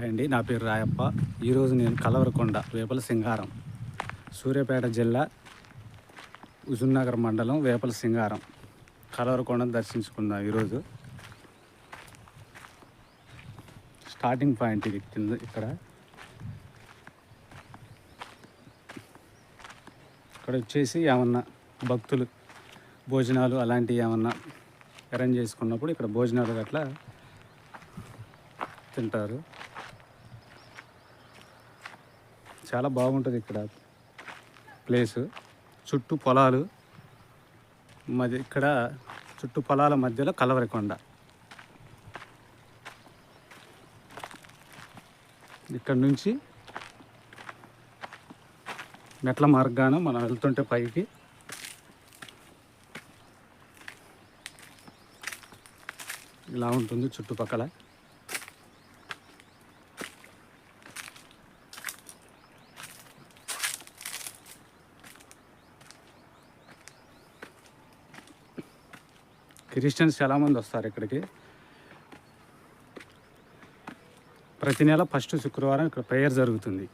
Hi అండి, నా పేరు రాయప్ప. ఈరోజు నేను కలవరకొండ వేపల సింగారం, సూర్యాపేట జిల్లా, హుజూర్నగర్ మండలం, వేపల సింగారం కలవరకొండను దర్శించుకున్నా. ఈరోజు స్టార్టింగ్ పాయింట్ ఇది. ఇక్కడ వచ్చేసి ఏమన్నా భక్తులు భోజనాలు అలాంటివి ఏమన్నా అరేంజ్ చేసుకున్నప్పుడు ఇక్కడ భోజనాలు గట్లా తింటారు. చాలా బాగుంటుంది ఇక్కడ ప్లేసు. చుట్టూ పొలాలు, ఇక్కడ చుట్టూ పొలాల మధ్యలో కలవరకొండ. ఇక్కడ నుంచి మెట్ల మార్గాన మనం వెళ్తుంటే పైకి ఇలా ఉంటుంది చుట్టుపక్కల. క్రిస్టియన్స్ చాలామంది వస్తారు ఇక్కడికి. ప్రతి నెల ఫస్ట్ శుక్రవారం ఇక్కడ ప్రేయర్ జరుగుతుంది.